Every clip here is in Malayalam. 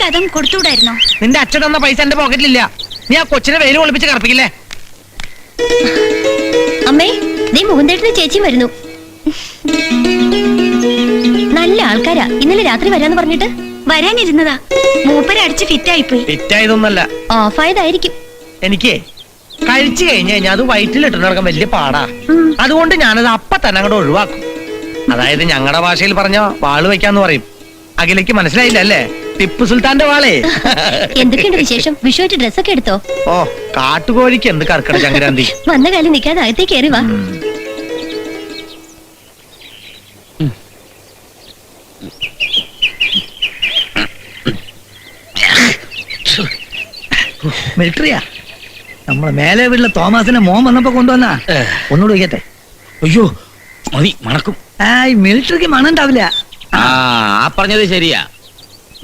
അതും കൊടുത്തുകൂടായിരുന്നോ? നിന്റെ അച്ഛൻ തന്ന പൈസ എന്റെ പോക്കറ്റിലില്ല. നീ ആ കൊച്ചിനെ വെയിൽ ഒളിപ്പിച്ച് കറപ്പിക്കില്ലേ? അമ്മേ, നീ മുകുന്ദേട്ടന് ചേച്ചി വരുന്നു. നല്ല ആൾക്കാരാ. ഇന്നലെ രാത്രി വരാന്ന് പറഞ്ഞിട്ട് വരാനിരുന്നതാ. മൂപ്പര് അടിച്ച് ഫിറ്റായിപ്പോയി. ഫിറ്റായതൊന്നല്ല, ഓഫായതായിരിക്കും. എനിക്ക് കഴിച്ചു കഴിഞ്ഞാൽ അത് വയറ്റിലിട്ട് നടക്കാൻ വലിയ പാടാ. അതുകൊണ്ട് ഞാനത് അപ്പ തന്നെ അങ്ങോട്ട് ഒഴിവാക്കും. അതായത് ഞങ്ങളുടെ ഭാഷയിൽ പറഞ്ഞ വാള് വെക്കാന്ന് പറയും. അഖിലേക്ക് മനസ്സിലായില്ല അല്ലേ? ടിപ്പു സുൽത്താന്റെ വാളേ. എന്തൊക്കെയുണ്ട് വിശേഷം? വിഷുവായിട്ട് ഡ്രസ്സൊക്കെ എടുത്തോ? ഓ, കാട്ടുകോഴിക്ക് എന്ത് കർക്കട സംക്രാന്തി. വന്ന കാലം നിൽക്കാതെ അകത്തേക്ക് കയറി വാ. മിലിറ്ററിയാ? നമ്മളെ മേലെ വീട്ടിലെ തോമസിന്റെ മോൻ വന്നപ്പോ കൊണ്ടുവന്നാ. ഒന്നുകൂടെ വയ്ക്കട്ടെ. അയ്യോ മതി, മണക്കും. മിലിറ്ററിക്ക് മണം ഉണ്ടാവില്ല. ആ പറഞ്ഞത് ശരിയാ,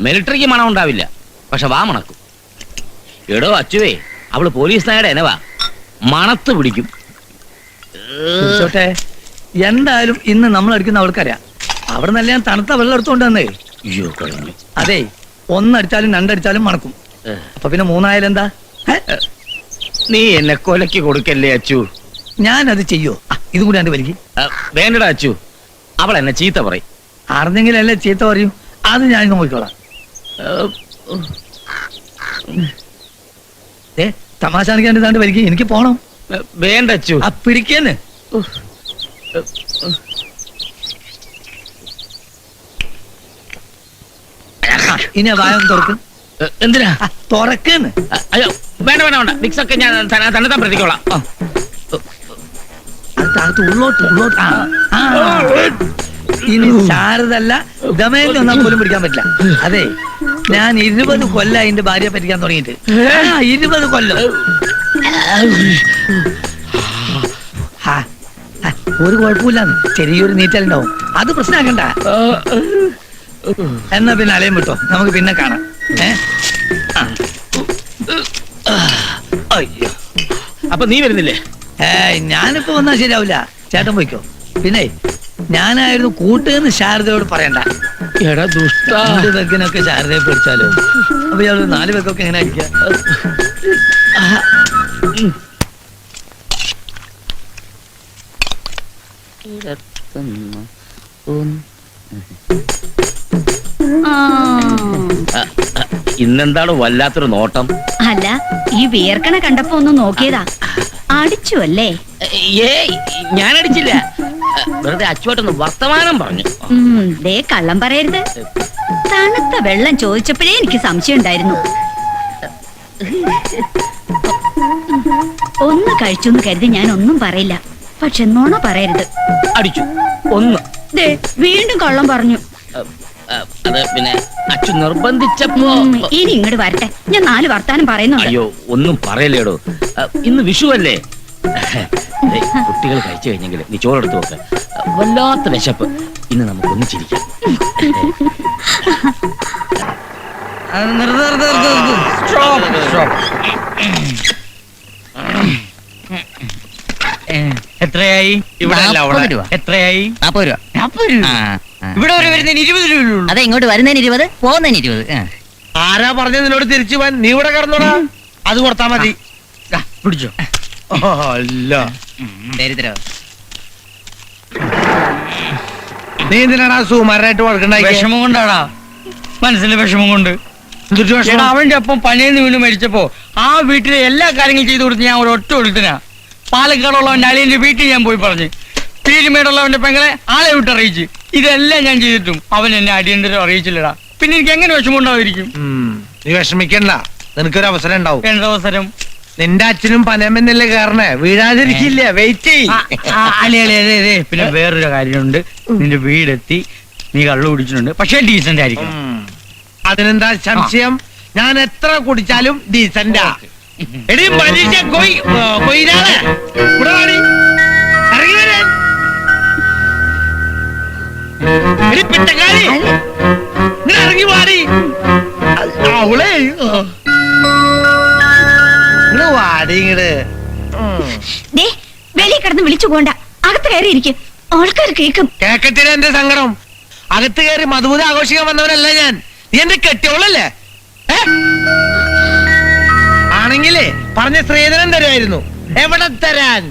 മിലിറ്ററിക്ക് മണം ഉണ്ടാവില്ല, പക്ഷെ വാ മണക്കും. എടോ അച്ചുവേ, അവള് പോലീസ് നായടെ എനവാ, മണത്ത് പിടിക്കും. എന്തായാലും ഇന്ന് നമ്മൾ അടിക്കുന്ന അവൾക്കറിയാം. അവിടെ നല്ല ഞാൻ തണുത്ത വെള്ളം എടുത്തോണ്ട് വന്നേ. അയ്യോ കഴിഞ്ഞു. അതെ, ഒന്നടിച്ചാലും രണ്ടടിച്ചാലും മണക്കും. അപ്പൊ പിന്നെ മൂന്നായാലും എന്താ? നീ എന്നെ കൊലക്ക് കൊടുക്കല്ലേ അച്ചു. ഞാനത് ചെയ്യോ? ഇതും കൂടി എന്റെ വലിക്ക്. വേണ്ടടാ അച്ചു, അവൾ എന്നെ ചീത്ത പറയും. അറിഞ്ഞെങ്കിലും അല്ലേ ചീത്ത പറയൂ. അത് ഞാൻ നോക്കിക്കോളാം. തമാശ കാണിക്കാണ്ട് വലിക്ക്. എനിക്ക് പോണം. വേണ്ട അച്ചു. പിടിക്കേന്ന്. ഇനി വായം തുറക്ക്. എന്തിനാ തുറക്കേന്ന്? അയ്യോ വേണ്ട വേണ്ട വേണ്ട, മിക്സ് ഒക്കെ ഞാൻ തന്നെ പ്രതിക്കോളാം. ഉള്ളോട്ട് ഉള്ളോട്ട്. ഇനി ശാരദല്ല ദമയന്തി ഒന്നാ പോലും പിടിക്കാൻ പറ്റില്ല. അതെ, ഞാൻ 20 കൊല്ലം അതിന്റെ ഭാര്യയെ പറ്റിക്കാൻ തുടങ്ങിയിട്ട്. 20 കൊല്ലം. ഒരു കുഴപ്പമില്ലാന്ന്, ചെറിയൊരു നീറ്റലുണ്ടാവും. അത് പ്രശ്നമാക്കണ്ട. എന്നാ പിന്നെ അലയം വിട്ടോ, നമുക്ക് പിന്നെ കാണാം. അപ്പൊ നീ വരുന്നില്ലേ? ഞാനിപ്പോ വന്നാ ശരിയാവില്ല. ചേട്ടൻ പോയിക്കോ. പിന്നെ ഞാനായിരുന്നു കൂട്ടുകെന്ന് ശാരദയോട് പറയണ്ട. എടാ ദുഷ്ട, 2 പെക്കിനൊക്കെ ശാരദയെ പിടിച്ചാലോ? അപ്പൊ ഇയാള് 4 പെക്കൊക്കെ എങ്ങനെ അടിക്കുക? ഇന്നെന്താണ് വല്ലാത്തൊരു നോട്ടം? അല്ല, ഈ വിയർക്കണ കണ്ടപ്പോ ഒന്ന് നോക്കിയതാ. അടിച്ചു അല്ലേ? ഏയ്, ഞാൻ അടിച്ചില്ല. വെറുതെ അച്ചുവായിട്ടൊന്ന് വർത്തമാനം പറഞ്ഞു. ദേ കള്ളം പറയരുത്. തണുത്ത വെള്ളം ചോദിച്ചപ്പോഴേ എനിക്ക് സംശയം ഉണ്ടായിരുന്നു. ഒന്ന് കഴിച്ചു കരുതി ഞാൻ ഒന്നും പറയില്ല. പക്ഷെ നുണ പറയരുത്. അടിച്ചു ഒന്ന്. ദേ വീണ്ടും കള്ളം പറഞ്ഞു. അത് പിന്നെ അച്ചു നിർബന്ധിച്ചപ്പോ. ഇനി ഇങ്ങോട്ട് വരട്ടെ, ഞാൻ 4 വർത്താനം പറയുന്നുണ്ട്. അയ്യോ ഒന്നും പറയല്ലേടോ, ഇന്ന് വിഷു അല്ലേ. കുട്ടികൾ കഴിച്ചു കഴിഞ്ഞെങ്കിൽ നീ ചോറെടുത്ത് നോക്ക്. വല്ലാത്ത വിശപ്പ്. ഇന്ന് നമുക്കൊന്നും ചിരിക്കാം. എത്രയായി? എത്രയായി? 40 രൂപ. 40 രൂപ. ഇവിടെ വരെ വരുന്നതിന് 20 രൂപയുള്ളൂ. അതെ, ഇങ്ങോട്ട് വരുന്നതിന് 20, പോകുന്നതിന് 20. ആരാ പറഞ്ഞത് നിന്നോട് തിരിച്ചു പോവാൻ? നീ ഇവിടെ കിടന്നോടാ, അത് കൊടുത്താ മതി. പിടിച്ചോ. അല്ല ദരിദ്രം. നീ എന്തിനാടാ സുമാരനായിട്ട് വളർക്കണ്ടായി? വിഷമം കൊണ്ടാടാ, മനസ്സിലെ വിഷമം കൊണ്ട്. അവന്റെ ഒപ്പം പണിയെന്ന് വീണ് മരിച്ചപ്പോ ആ വീട്ടിലെ എല്ലാ കാര്യങ്ങളും ചെയ്തു കൊടുത്ത് ഞാൻ ഒരു ഒറ്റ ഒഴുത്തിനാ. പാലക്കാടുള്ളവന്റെ അളിയന്റെ വീട്ടിൽ ഞാൻ പോയി പറഞ്ഞ്, പീരുമേടുള്ളവന്റെ പെങ്ങളെ ആളെ വിട്ട് അറിയിച്ച്. ഇതെല്ലാം ഞാൻ ചെയ്തിട്ടും അവൻ എന്നെ അടിയന്തരം അറിയിച്ചില്ലടാ. പിന്നെ എനിക്ക് എങ്ങനെ വിഷമം ഉണ്ടാവുമായിരിക്കും? നീ വിഷമിക്കണ്ട, നിനക്കൊരു അവസരം ഉണ്ടാവും. എന്തവസരം? നിന്റെ അച്ഛനും പനമെന്നല്ലേ കാരണേ, വീഴാതിരിക്കില്ല. വെയിറ്റ് അല്ലേ. പിന്നെ വേറൊരു കാര്യമുണ്ട്. നിന്റെ വീടെത്തി, നീ കള്ളു കുടിച്ചിട്ടുണ്ട്, പക്ഷെ ഡീസന്റ് ആയിരിക്കും. അതിനെന്താ സംശയം? ഞാൻ എത്ര കുടിച്ചാലും ഡീസന്റാ. എടി മനുഷ്യ കൊയ്യാളെ പിട്ടക്കാരി ഇറങ്ങി മാറി. അവളെ വാടി ഇങ്ങട്. വെളിയിൽ കിടന്ന് വിളിച്ചു പോണ്ട, അകത്ത് കയറിയിരിക്കും. ആൾക്കാർ കേൾക്കും. കേക്കത്തില്ല എന്റെ സങ്കടം. അകത്ത് കയറി മധുമതി ആഘോഷിക്കാൻ വന്നവനല്ല ഞാൻ. നീ എന്റെ കെട്ടിയോളല്ലേ? ആണെങ്കിലേ പറഞ്ഞ സ്ത്രീധനം തരുമായിരുന്നു. എവിടെ തരാൻ?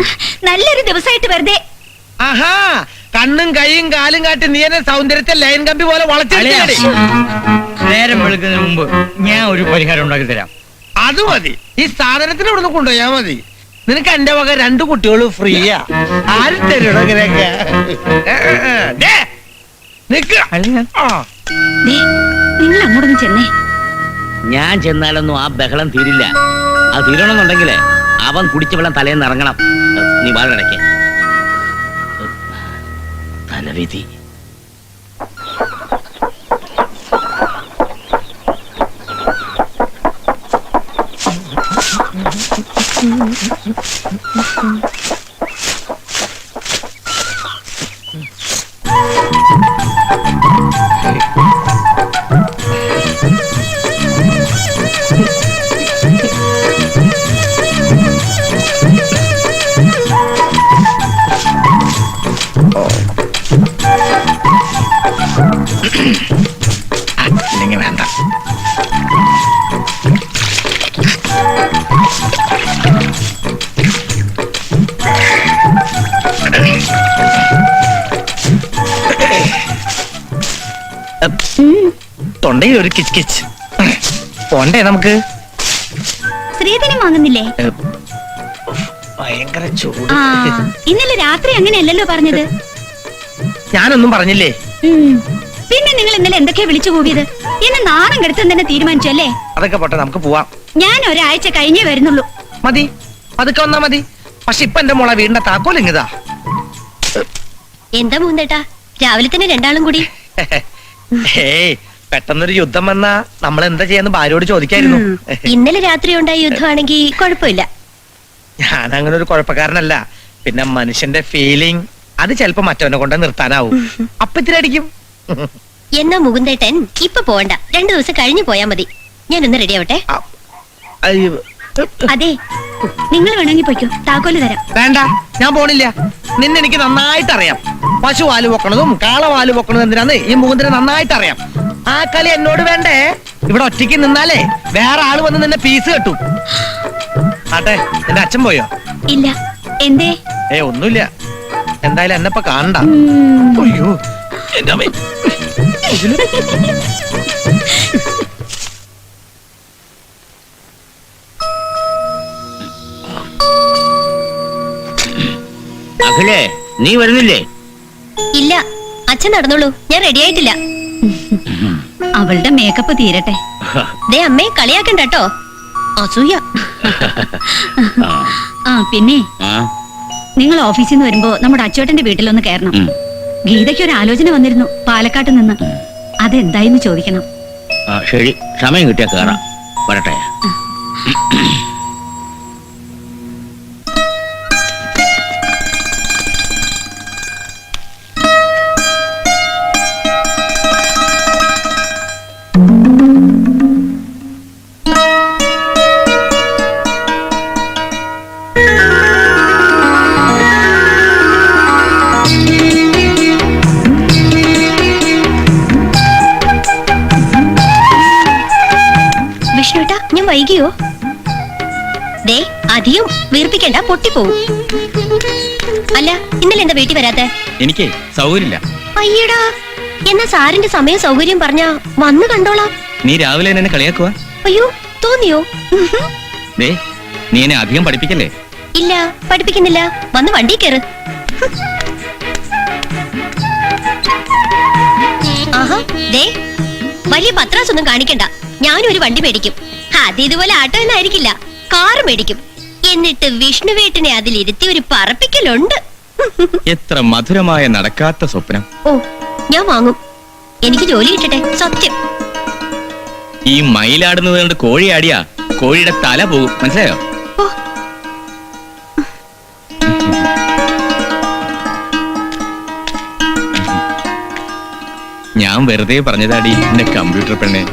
നല്ലൊരു ദിവസമായിട്ട് വെറുതെ. ആഹാ, കണ്ണും കൈയും കാലും കാട്ടി നീ എന്നെ സൗന്ദര്യത്തെ ലൈൻ കമ്പി പോലെ വളച്ചെടുക്കണേ. നേരം വെളുക്കുന്നതിന് മുമ്പ് ഞാൻ ഒരു പരിഹാരം ഉണ്ടാക്കി തരാം. അത് മതി. ഈ സാധനത്തിന് ഇവിടുന്ന് കൊണ്ടുപോയാ മതി. നിനക്ക് എന്റെ വക 2 കുട്ടികളും ഫ്രീയാ. ആരും തരുടോ ഇങ്ങനെയൊക്കെ? നിക്ക്. ആ. ദേ, നിങ്ങൾ അങ്ങോട്ടൊന്ന് ചെന്നേ. ഞാൻ ചെന്നാലൊന്നും ആ ബഹളം തീരില്ല. അത് തീരണമെന്നുണ്ടെങ്കിലേ അവൻ കുടിച്ച വെള്ളം തലേന്ന് ഇറങ്ങണം. നീ വാഴടയ്ക്ക്. തലവിധി. ഇല്ലെങ്കിൽ വേണ്ട. തൊണ്ടയിൽ ഒരു കിച്ച് കിച്ച്. പോണ്ടേ നമുക്ക്? സ്ത്രീധനം വാങ്ങുന്നില്ലേ? ഭയങ്കര ചൂട്. ആ, ഇന്നലെ രാത്രി അങ്ങനെയല്ലല്ലോ പറഞ്ഞത്. ഞാനൊന്നും പറഞ്ഞില്ലേ. പിന്നെ നിങ്ങൾ ഇന്നലെ എന്തൊക്കെയാ വിളിച്ചു കൂവിയത്? എന്നെ നാണം കെടുത്താൻ തന്നെ തീരുമാനിച്ചു അല്ലേ? അതൊക്കെ പോട്ടെ, നമുക്ക് പോവാം. ഞാൻ ഒരാഴ്ച കഴിഞ്ഞേ വരുന്നുള്ളൂ. മതി, അതൊക്കെ വന്നാ മതി. പക്ഷെ ഇപ്പൊ എന്റെ മോളെ വീടിന്റെ താക്കോൽ ഇങ്ങതാ. എന്താ മൂന്നേട്ടാ, രാവിലെ തന്നെ രണ്ടാളും കൂടി? ഏയ്, പെട്ടെന്നൊരു യുദ്ധം വന്നാ നമ്മൾ എന്താ ചെയ്യാന്ന് ഭാര്യയോട് ചോദിക്കായിരുന്നു. ഇന്നലെ രാത്രി ഉണ്ടായ യുദ്ധമാണെങ്കിൽ കുഴപ്പമില്ല. ഞാൻ അങ്ങനെ ഒരു കുഴപ്പക്കാരനല്ല. പിന്നെ മനുഷ്യന്റെ ഫീലിംഗ് അത് ചിലപ്പോ മറ്റവനെ കൊണ്ട് നിർത്താനാവും. അപ്പൊ ഇത്തിരി അടിക്കും. എന്നാ മുകുന്ദേട്ടൻ ഇപ്പൊ പോവണ്ട, 2 ദിവസം കഴിഞ്ഞു പോയാ മതി. ഞാനൊന്ന് റെഡി ആവട്ടെ. അതെ, നിങ്ങൾ വേണമെങ്കിൽ പൊയ്ക്കോ, താക്കോല് തരാം. വേണ്ട, ഞാൻ പോണില്ല. നിന്നെ എനിക്ക് നന്നായിട്ട് അറിയാം. പശു വാല് പൊക്കണതും കാള വാല് പൊക്കണതും എന്തിനാന്ന് ഈ മുകുന്ദന് നന്നായിട്ട് അറിയാം. ആ കളി എന്നോട് വേണ്ടേ. ഇവിടെ ഒറ്റയ്ക്ക് നിന്നാലേ വേറെ ആള് വന്ന് നിന്നെ പീസ് കെട്ടും. ആട്ടെ, നിന്റെ അച്ഛൻ പോയോ? ഇല്ല. എന്തേ? ഒന്നുമില്ല. എന്തായാലും എന്നെപ്പ കാണണ്ട. അയ്യോ, എന്റെ അമ്മേ. അഖിലേ, നീ വരുന്നില്ലേ? ഇല്ല, അച്ഛൻ നടന്നോളൂ, ഞാൻ റെഡി ആയിട്ടില്ല. അവളുടെ മേക്കപ്പ് തീരട്ടെ. ദേ അമ്മേ, കളിയാക്കണ്ട കേട്ടോ, അസൂയ. ആ പിന്നെ നിങ്ങൾ ഓഫീസിൽ നിന്ന് വരുമ്പോ നമ്മുടെ അച്ചോട്ടന്റെ വീട്ടിലൊന്ന് കയറണം. ഗീതയ്ക്ക് ഒരു ആലോചന വന്നിരുന്നു പാലക്കാട്ട് നിന്ന്. അതെന്തായെന്ന് ചോദിക്കണം. ശരി, സമയം കിട്ടിയാ കേറാം. വരട്ടെ. വിഷ്ണുട്ടാ, ഞാൻ വൈകിയോ? ദേ, അധികം വീർപ്പിക്കണ്ട, പൊട്ടിപ്പോവും. അല്ല, ഇന്നലെ എന്താ വീട്ടിൽ വരാത്തെ? എനിക്ക് സൗകര്യമില്ല. അയ്യടാ, എന്നാ സാറിന്റെ സമയം സൗകര്യം പറഞ്ഞാ വന്ന് കണ്ടോളാം. നീ രാവിലെ എന്നെ കളിയാക്കുക. അയ്യോ, തോന്നിയോ? ദേ, നീ എന്നെ അധികം പഠിപ്പിക്കല്ലേ. ഇല്ല, പഠിപ്പിക്കുന്നില്ല. വന്ന് വണ്ടി കയറ്. ആഹാ, ദേ, വലിയ പത്രാസ് ഒന്നും കാണിക്കണ്ട. ഞാനും ഒരു വണ്ടി മേടിക്കും. അത് ഇതുപോലെ ആട്ടോ എന്നായിരിക്കില്ല, കാറ് മേടിക്കും. എന്നിട്ട് വിഷ്ണുവേട്ടനെ അതിലിരുത്തി ഒരു പറപ്പിക്കലുണ്ട്. എത്ര മധുരമായ നടക്കാത്ത സ്വപ്നം. ഓ, ഞാൻ വാങ്ങും. എനിക്ക് ജോലി കിട്ടട്ടെ, സത്യം. ഈ മയിലാടുന്നത് കൊണ്ട് കോഴി ആടിയാ കോഴിയുടെ തല പോകും, മനസ്സിലായോ? ഓ, ഞാൻ വെറുതെ പറഞ്ഞതാടി എന്റെ കമ്പ്യൂട്ടർ പെണ്ണെ.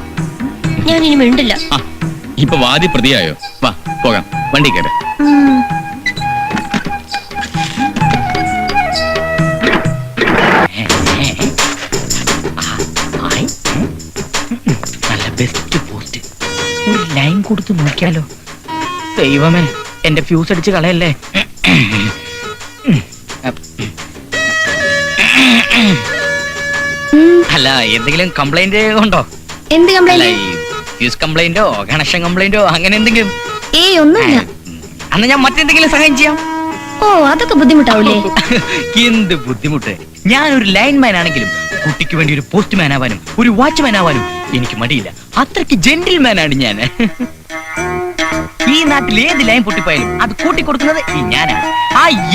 ഞാൻ ഇനി മിണ്ടില്ല. ആ, ഇപ്പൊ വാദി പ്രതിയായോ? വാ പോകാം, വണ്ടി കയറി. നല്ല ബെസ്റ്റ് പോസ്റ്റ്. കൊടുത്ത് നോക്കിയാലോ? ദൈവമേ, എന്റെ ഫ്യൂസ് അടിച്ച് കളയല്ലേ. അല്ല, എന്തെങ്കിലും കംപ്ലൈന്റ് ഉണ്ടോ? എന്ത് അല്ല, കംപ്ലൈന്റ്? ഈ ഫ്യൂസ് കംപ്ലൈന്റോ കണക്ഷൻ കംപ്ലൈന്റോ അങ്ങനെ എന്തെങ്കിലും? ഒന്നുമില്ല. അന്ന് ഞാൻ മറ്റെന്തെങ്കിലും സഹായം ചെയ്യാം. ഓ, അതൊക്കെ ബുദ്ധിമുട്ടാവൂലേ? എന്ത് ബുദ്ധിമുട്ട്. ഞാനൊരു ലൈൻമാൻ ആണെങ്കിലും കുട്ടിക്ക് വേണ്ടി ഒരു പോസ്റ്റ്മാൻ ആവാനും ഒരു വാച്ച്മാൻ ആവാനും എനിക്ക് മടിയില്ല. അത്രയ്ക്ക് ജെന്റിൽമാൻ ആണ് ഞാൻ. ഈ നാട്ടിൽ ഏത് ലൈൻ പൊട്ടിപ്പോയാലും അത് കൂട്ടിക്കൊടുക്കുന്നത് ഈ ഞാനാണ്.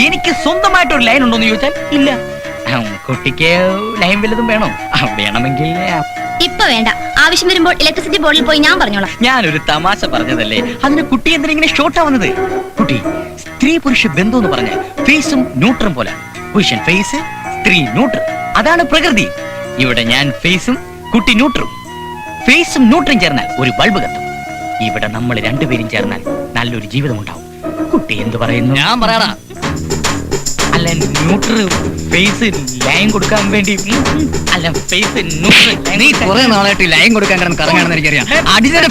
എനിക്ക് സ്വന്തമായിട്ട് ഒരു ലൈൻ ഉണ്ടോന്ന് ചോദിച്ചാൽ ഇല്ല. കുട്ടിക്ക് ലൈൻ വല്ലതും വേണോ? വേണമെങ്കിൽ ഇപ്പൊ വേണ്ട. ആവശ്യം വരുമ്പോൾ ഇലക്ട്രിസിറ്റി ബോർഡിൽ പോയി ഞാൻ പറഞ്ഞോളാം. ഞാനൊരു തമാശ പറഞ്ഞതല്ലേ. അതിന് കുട്ടി എന്തിനാ ഇങ്ങനെ ഷോർട്ട് ആവുന്നത്? കുട്ടി, സ്ത്രീ പുരുഷ ബന്ധം എന്ന് പറഞ്ഞാൽ ഫേസും ന്യൂട്രും പോലെ. പുരുഷൻ ഫേസ്, സ്ത്രീ ന്യൂട്രൽ. അതാണ് പ്രകൃതി. ഇവിടെ ഞാൻ ഫേസും കുട്ടി ന്യൂട്രും. ഫേസും ന്യൂട്രും ചേർന്നാൽ ഒരു ബൾബ് കത്തും. ഇവിടെ നമ്മൾ രണ്ടുപേരും ചേർന്നാൽ നല്ലൊരു ജീവിതം ഉണ്ടാവും. കുട്ടി എന്ത് പറയുന്നു? ഞാൻ പറയാടാ. അല്ല, ന്യൂട്രൽ ഫേസ് ലൈൻ കൊടുക്കാൻ വേണ്ടി. അല്ല, ഫേസ് ന്യൂട്രൽ നീ കുറെ നാളായിട്ട് ലൈൻ കൊടുക്കാൻ കിടന്ന് കറങ്ങാണെന്ന് എനിക്കറിയാം. അടിച്ചേരെ